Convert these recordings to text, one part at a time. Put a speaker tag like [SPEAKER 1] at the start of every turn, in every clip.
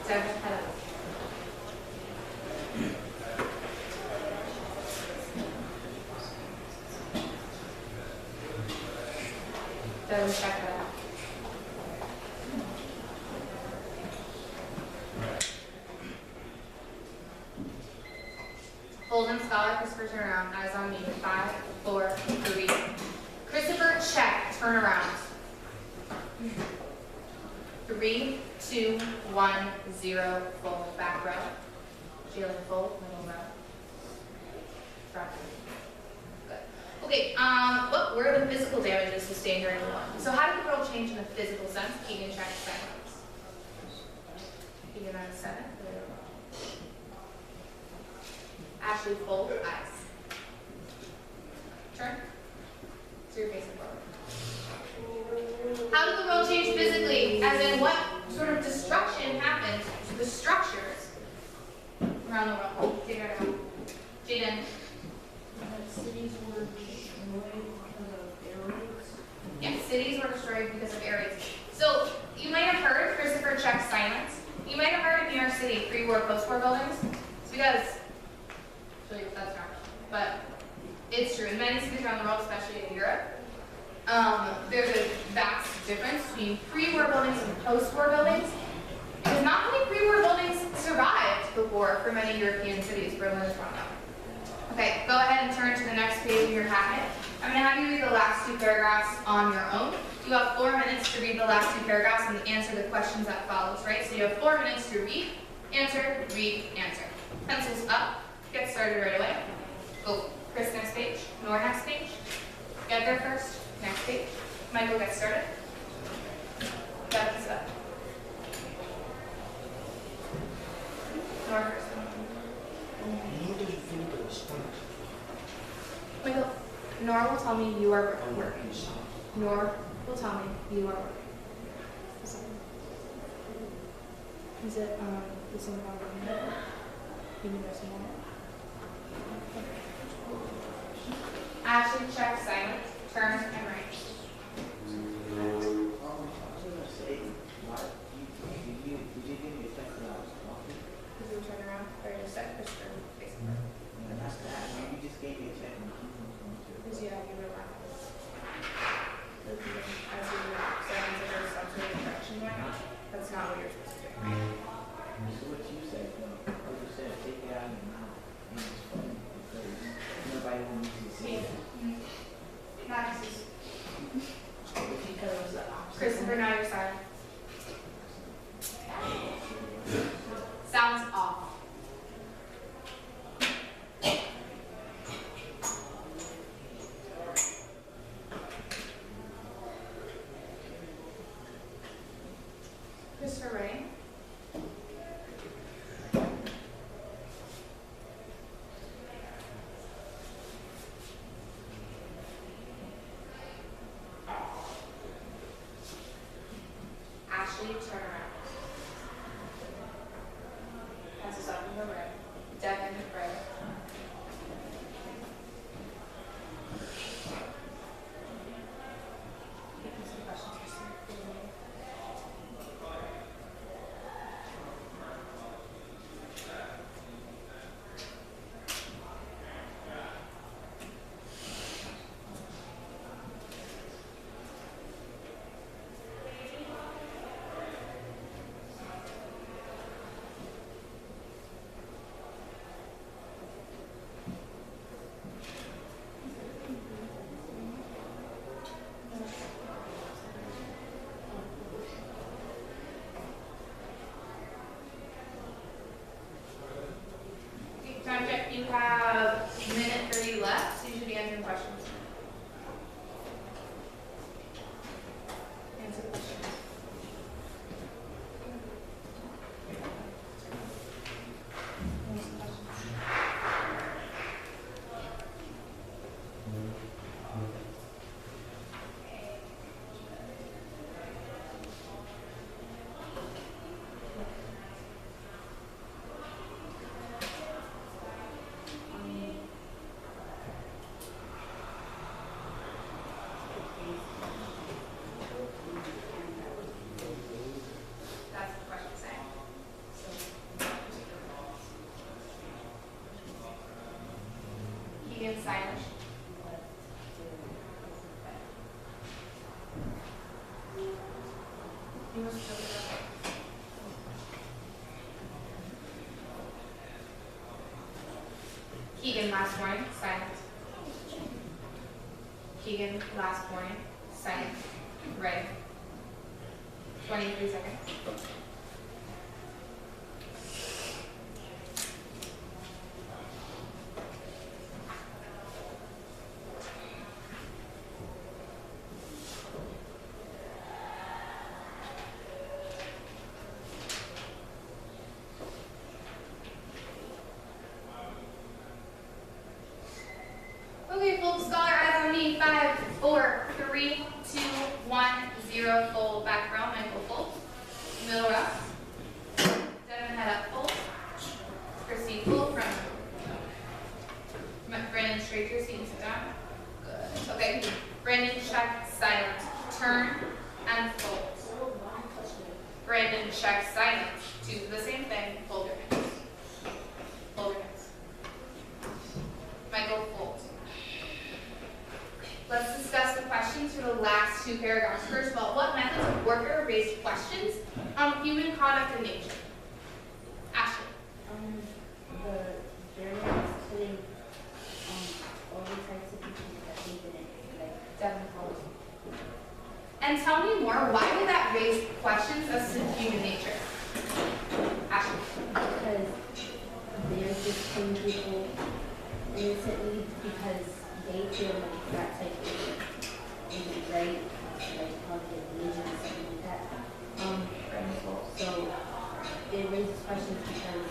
[SPEAKER 1] Devin, Heather. Devin, check that out. Holden, Scholar, Christopher, turn around. Eyes on me. 5, 4, 3. Christopher, check. Turn around. 3, 2, 1, 0. Full. Back row. Jalen, full. Middle row. Front. Good. Okay. What were the physical damages sustained during the one? So how did the world change in a physical sense? Keegan, check. Silence. Keegan on 7. Ashley, full. Eyes. Turn. So you're facing forward. How did the world change physically? As in, what sort of destruction happened to the structures around the world? Figure it out. Jaden.
[SPEAKER 2] Cities were destroyed because of air raids.
[SPEAKER 1] Yes, cities were destroyed because of air raids. So you might have heard Christopher check silence. You might have heard in New York City pre-war, post-war buildings. It's because actually that's not, but it's true. In many cities around the world, especially in Europe, there's a vast difference between pre-war buildings and post-war buildings. Because not many pre-war buildings survived the war for many European cities. Berlin is one of them. Okay, go ahead and turn to the next page of your packet. I'm going to have you read the last 2 paragraphs on your own. You have 4 minutes to read the last 2 paragraphs and answer the questions that follows, right? So you have 4 minutes to read, answer, answer. Pencils up. Get started right away. Go. Chris, next page. Nor, next page. Get there first. Next page. Michael, get started. That's up. Nor first. Michael, Nor will tell me you are working. Nor will tell me you are working. Is it the same problem? You need to more. Ashley, check, silent, turn, and right.
[SPEAKER 3] I was going to say, did you give me a text when I was talking?
[SPEAKER 1] Did you turn around? Or just set Christopher facing her?
[SPEAKER 3] And that's that. You just gave me a check when I was going to.
[SPEAKER 1] Because you were laughing. As you were saying that there's some sort of direction going on. That's not what you're supposed to do.
[SPEAKER 3] So what you said, what you said, take it out of your mouth. And it's funny because nobody wants to see it.
[SPEAKER 1] Nice.
[SPEAKER 2] Because it was the opposite.
[SPEAKER 1] Christopher, now you're silent. Sounds off. Christopher, ready? Ashley, turn around. Passes up in the red. Devin, right. Some questions, Christopher. You must have it up. Keegan, last warning, silent. Keegan, last warning, silent. Right. 23 seconds. Okay, folks, scholar eyes on me. 5, 4, 3, 2, 1, 0. Fold back row, ankle fold. Middle row. Devin head up fold. Christy fold front. Brandon straight to your seat and sit down. Good. Okay. Brandon check silent. Turn and fold. Brandon check silent. Do the same thing. Fold your hands. Fold your hands. Michael fold. Let's discuss the questions for the last 2 paragraphs. First of all, what methods of worker raised questions on human conduct and nature? Ashley.
[SPEAKER 2] They're putting all the types of people that they've been in, like
[SPEAKER 1] Devin fold. And tell me more, why would that raise questions as to human nature? Ashley.
[SPEAKER 2] because they're just killing people innocently because they feel like that type of isn't right, like probably religion or something like that. So it raises questions because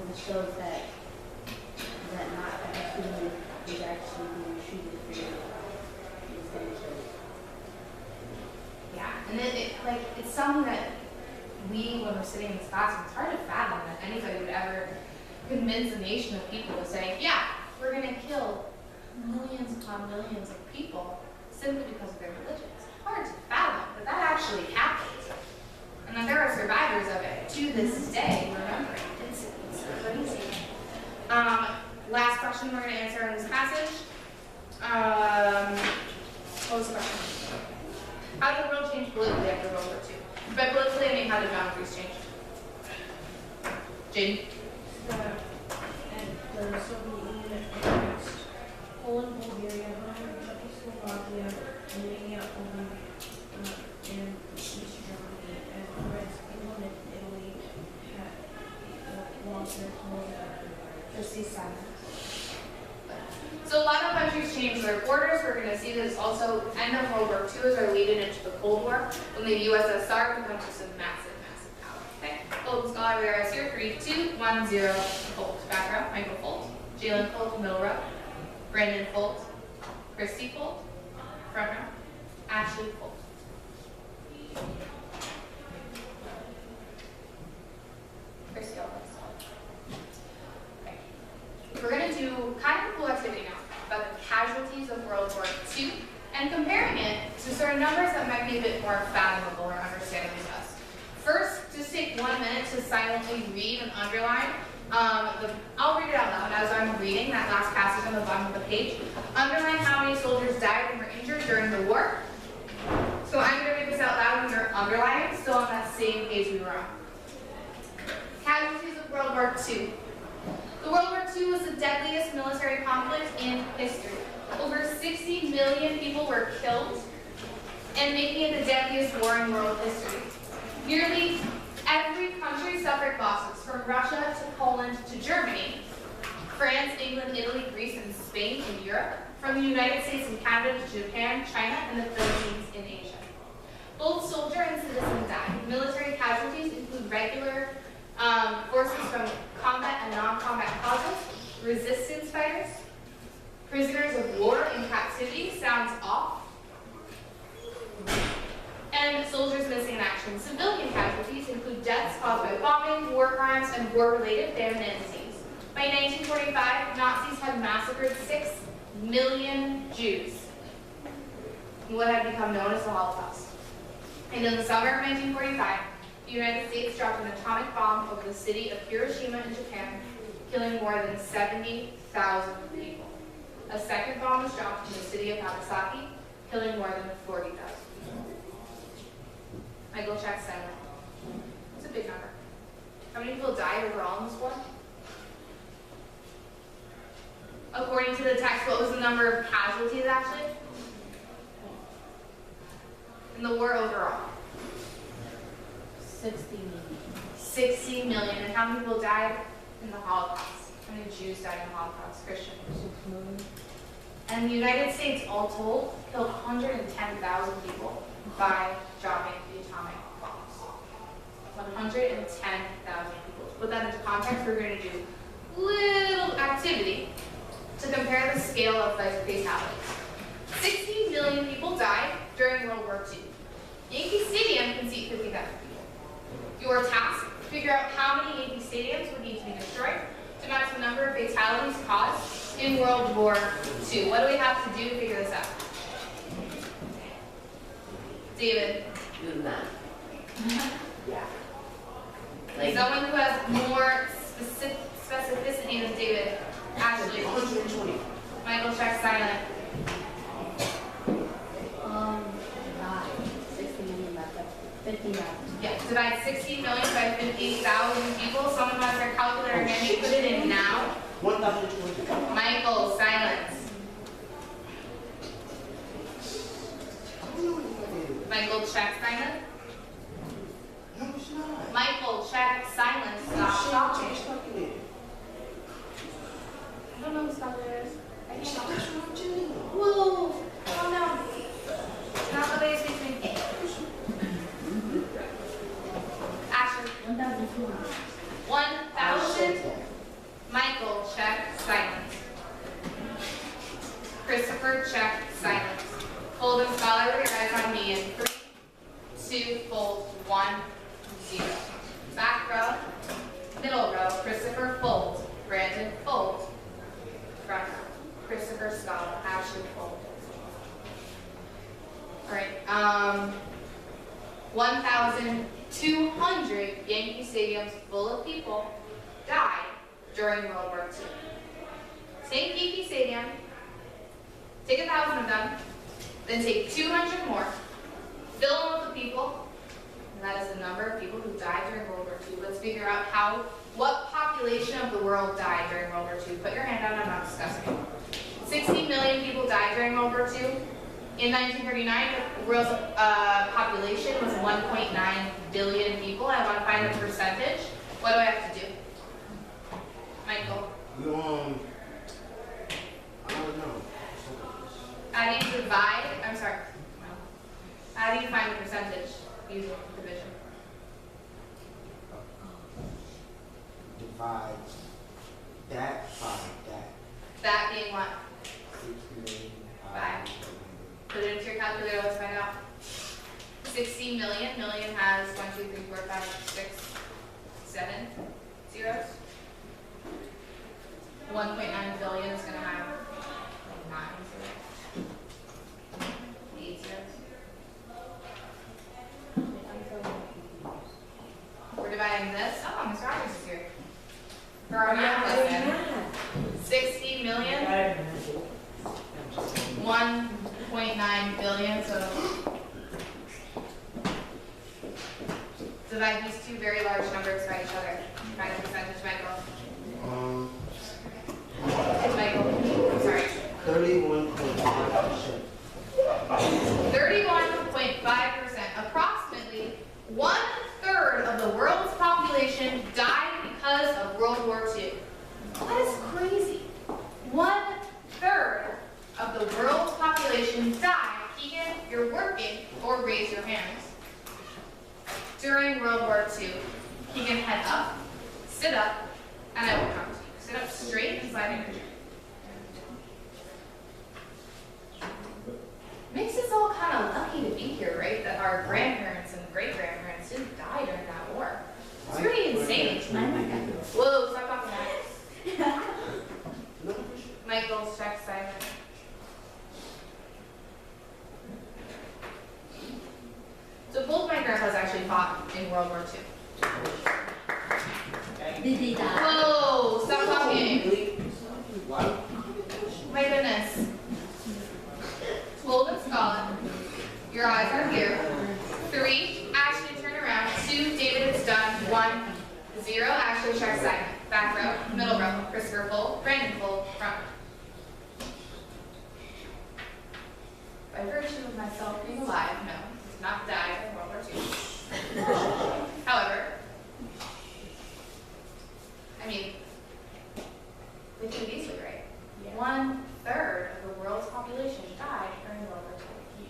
[SPEAKER 2] it shows that not every human is actually being treated fairly. Essentially.
[SPEAKER 1] Yeah, and it's something that we, when we're sitting in this classroom, it's hard to fathom that anybody would ever convince a nation of people to say, yeah, we're going to kill millions upon millions of people simply because of their religion. It's hard to fathom, but that actually happened. And that there are survivors of it to this day, remembering. It's crazy. Last question we're going to answer in this passage. What was the question? How did the world change politically after World War II? By politically, I mean how did boundaries change? Jaden?
[SPEAKER 2] And the Soviet Union annexed Poland, Bulgaria, Hungary, Czechoslovakia, Romania, Poland, and East Germany, and France, England, and Italy had lost their colonial.
[SPEAKER 1] Just these seven. So a lot of countries changed their borders. We're going to see this also end of World War II as our lead in into the Cold War, when the USSR becomes just a massive, massive power. Okay? Fold scholar, we are here. 3, 2, 1, 0. Fold. Back row. Michael fold. Jalen fold. Middle row. Brandon fold. Christy fold. Front row. Ashley fold. Christy fold. Okay. We're going to do kind of a cool activity now about the casualties of World War II and comparing it to certain numbers that might be a bit more fathomable or understandable to us. First, just take 1 minute to silently read and underline. I'll read it out loud as I'm reading that last passage on the bottom of the page. Underline how many soldiers died and were injured during the war. So I'm going to read this out loud and you're underlining, still on that same page we were on. Casualties of World War II. The World War II was the deadliest military conflict in history. Over 60 million people were killed, and making it the deadliest war in world history. Nearly every country suffered losses, from Russia to Poland to Germany, France, England, Italy, Greece, and Spain in Europe, from the United States and Canada to Japan, China, and the Philippines in Asia. Both soldier and citizen died. Military casualties include regular forces from combat and non-combat causes, resistance fighters, prisoners of war in captivity, sounds off, and soldiers missing in action. Civilian casualties include deaths caused by bombing, war crimes, and war-related famine and disease. By 1945, Nazis had massacred 6 million Jews in what had become known as the Holocaust. And in the summer of 1945, the United States dropped an atomic bomb over the city of Hiroshima in Japan, killing more than 70,000 people. A second bomb was dropped in the city of Nagasaki, killing more than 40,000 people. Michael check silent. It's a big number. How many people died overall in this war? According to the text, what was the number of casualties actually? In the war overall?
[SPEAKER 2] 60 million.
[SPEAKER 1] 60 million. And how many people died in the Holocaust? How many Jews died in the Holocaust? Christians.
[SPEAKER 2] 6 million.
[SPEAKER 1] And the United States, all told, killed 110,000 people by dropping the atomic bombs. 110,000 people. To put that into context, we're going to do little activity to compare the scale of fatalities. 60 million people died during World War II. Yankee Stadium can seat 50,000 people. Your task, figure out how many Yankee Stadiums would need to be destroyed to match the number of fatalities caused in World War II. What do we have to do to figure this out? David.
[SPEAKER 4] Do the math.
[SPEAKER 3] Yeah.
[SPEAKER 1] Someone who has more specificity than David. Ashley.
[SPEAKER 3] 120.
[SPEAKER 1] Michael, check silent.
[SPEAKER 2] God, 60 million left, 50,000.
[SPEAKER 1] Yeah, divide 60 million by 50,000 people. Someone has their calculator handy. Put it in now.
[SPEAKER 3] 1,020.
[SPEAKER 1] Michael, silence. Michael, check silent.
[SPEAKER 3] No, it's not.
[SPEAKER 1] Michael, check silence. Stop talking. I don't know whose calculator it is. I can't
[SPEAKER 3] That's
[SPEAKER 1] talk.
[SPEAKER 3] what I'm doing.
[SPEAKER 1] Whoa, calm down. Not the way speaks me. Ashley,
[SPEAKER 2] 1,200.
[SPEAKER 1] 1,000. Michael, check silence. Christopher, check silence. Hold and scholar with your eyes on me in 3, 2, fold, 1, 0. Back row, middle row, Christopher, fold. Brandon, fold. Front row, Christopher, scholar, Ashley, fold. All right, 1,200 Yankee stadiums full of people died during World War II. Take Yankee Stadium, take 1,000 of them, then take 200 more, fill them with the people, and that is the number of people who died during World War II. Let's figure out what population of the world died during World War II. Put your hand down, I'm not discussing. 60 million people died during World War II. In 1939, the world's population was 1.9 billion people. I want to find a percentage. What do I have to do? Michael,
[SPEAKER 3] I don't know.
[SPEAKER 1] how do you divide? I'm sorry. How do you find the percentage using division?
[SPEAKER 3] Divide that by that.
[SPEAKER 1] That being what?
[SPEAKER 3] 6 million.
[SPEAKER 1] 5. Put it into your calculator, let's find out. 60 million. Million has 1, 2, 3, 4, 5, 6, 7 zeros. 1.9 billion is going to have 9 zeros. 8 zeros. We're dividing this. Oh, Ms. Rogers is here. For our math lesson. 60 million. 1.9 billion, so divide these two very large numbers by each other. Find a percentage, Michael. Michael, I'm sorry.
[SPEAKER 3] 31.5%.
[SPEAKER 1] 31.5%. Approximately 1/3 of the world's population died because of World War II. That is crazy. 1/3 of the world's population died. Keegan, you're working, or raise your hands. During World War II, Keegan, head up, sit up, and I will count to you. Sit up straight and slide in your chair. Makes us all kind of lucky to be here, right? That our grandparents and great-grandparents didn't die during that war. It's pretty insane. Whoa, stop talking that. Michael's check silent. So both my grandpas actually fought in World War II.
[SPEAKER 2] Did they die?
[SPEAKER 1] Whoa, stop talking.
[SPEAKER 3] Why?
[SPEAKER 1] My goodness. Hold and Scotland. Your eyes are here. 3, Ashton, 0, Ashley check silent. Back row, middle row, Christopher full, Brandon full, front row. By virtue of myself being alive, no, did not die in World War II. However, I mean, we could easily, right?
[SPEAKER 3] Yeah.
[SPEAKER 1] 1/3 of the world's population died during World War II.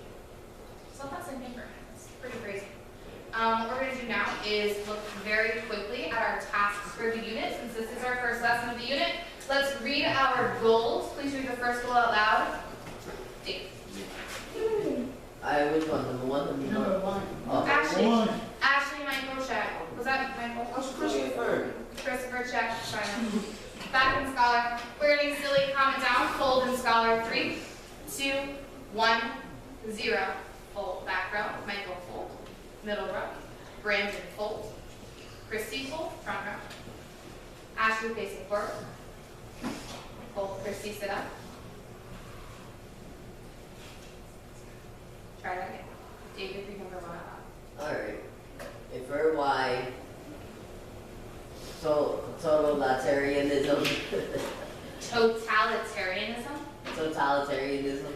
[SPEAKER 1] So that's in paper. It's pretty crazy. What we're going to do now is look very quickly at our tasks for the unit. Since this is our first lesson of the unit, let's read our goals. Please read the first goal out loud. Dave.
[SPEAKER 4] Which one? Number one?
[SPEAKER 2] Number one.
[SPEAKER 4] Oh.
[SPEAKER 1] Ashley. Ashley, Michael, check. Was that Michael?
[SPEAKER 4] Christopher.
[SPEAKER 1] Christopher, check. China. Back in Scholar. We're getting silly. Comment down. Fold in Scholar. 3, 2, 1, 0. Fold. Back row. Michael, fold. Middle row. Brandon, fold. Christy, fold. Front row. Ashley facing forward. Fold. Christy, sit up. Try that again. David, read number 1 out loud.
[SPEAKER 4] Alright. If for Y, totalitarianism.
[SPEAKER 1] Totalitarianism.
[SPEAKER 4] Totalitarianism.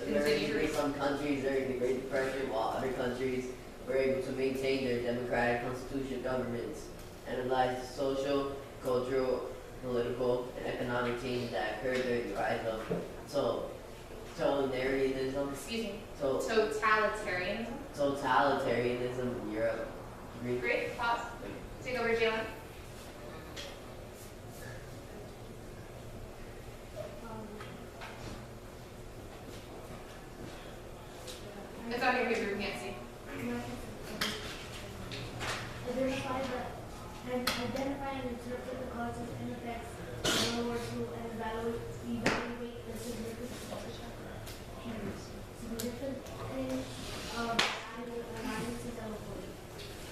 [SPEAKER 4] There
[SPEAKER 1] Continue to read.
[SPEAKER 4] some countries during the Great Depression, while other countries were able to maintain their democratic constitutional governments. Analyze the social, cultural, political, and economic changes that occurred during the rise of totalitarianism.
[SPEAKER 1] Excuse me. Totalitarianism.
[SPEAKER 4] Totalitarianism in Europe. Agree?
[SPEAKER 1] Great. Pause. Take over, Jalen. It's on your paper. We can't see.
[SPEAKER 5] Identify and interpret the causes and effects of World War II and evaluate the significance of alliances and avoid.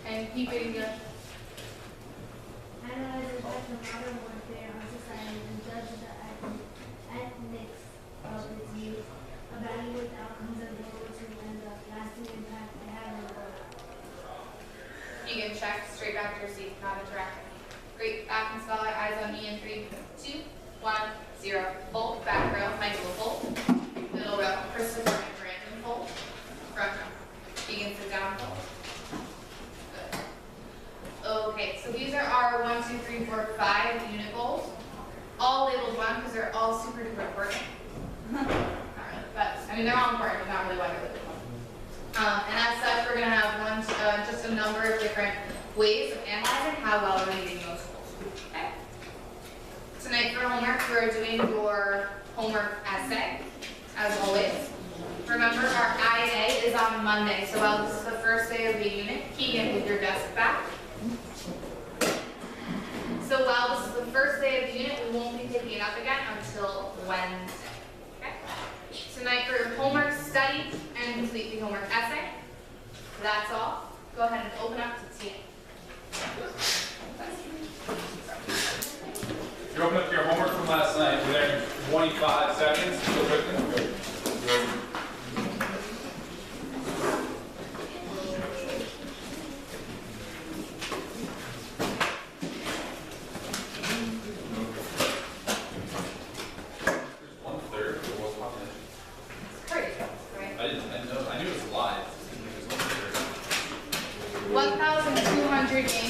[SPEAKER 1] And keep it English.
[SPEAKER 5] Analyze the effect of modern warfare on society and judge the ethics of its use. Evaluate the outcomes of World War II and the lasting impact it had on the world.
[SPEAKER 1] You can check straight back to your seat, not interacting. Great. Back in Scholar. Eyes on me in 3, 2, 1, 0. Fold. Back row. Michael, fold. Middle row. Christopher and Brandon, fold. Front row. You can sit down, fold. Good. Okay, so these are our 1, 2, 3, 4, 5 unit goals. All labeled 1 because they're all super duper important. Not really, but I mean they're all important, but not really why they're labeled 1. And as such, we're going to have just a number of different ways of analyzing how well we're meeting those goals. Okay. Tonight for homework, we're doing your homework essay, as always. Remember, our IA is on Monday, so while this is the first day of the unit, Keegan, with your desk back. So while this is the first day of the unit, we won't be picking it up again until Wednesday. Okay? Tonight for your homework, study and complete the homework essay. That's all. Go ahead and open up to TA.
[SPEAKER 6] You open up your homework from last night. You're there in 25 seconds. Go quickly.
[SPEAKER 1] $1,280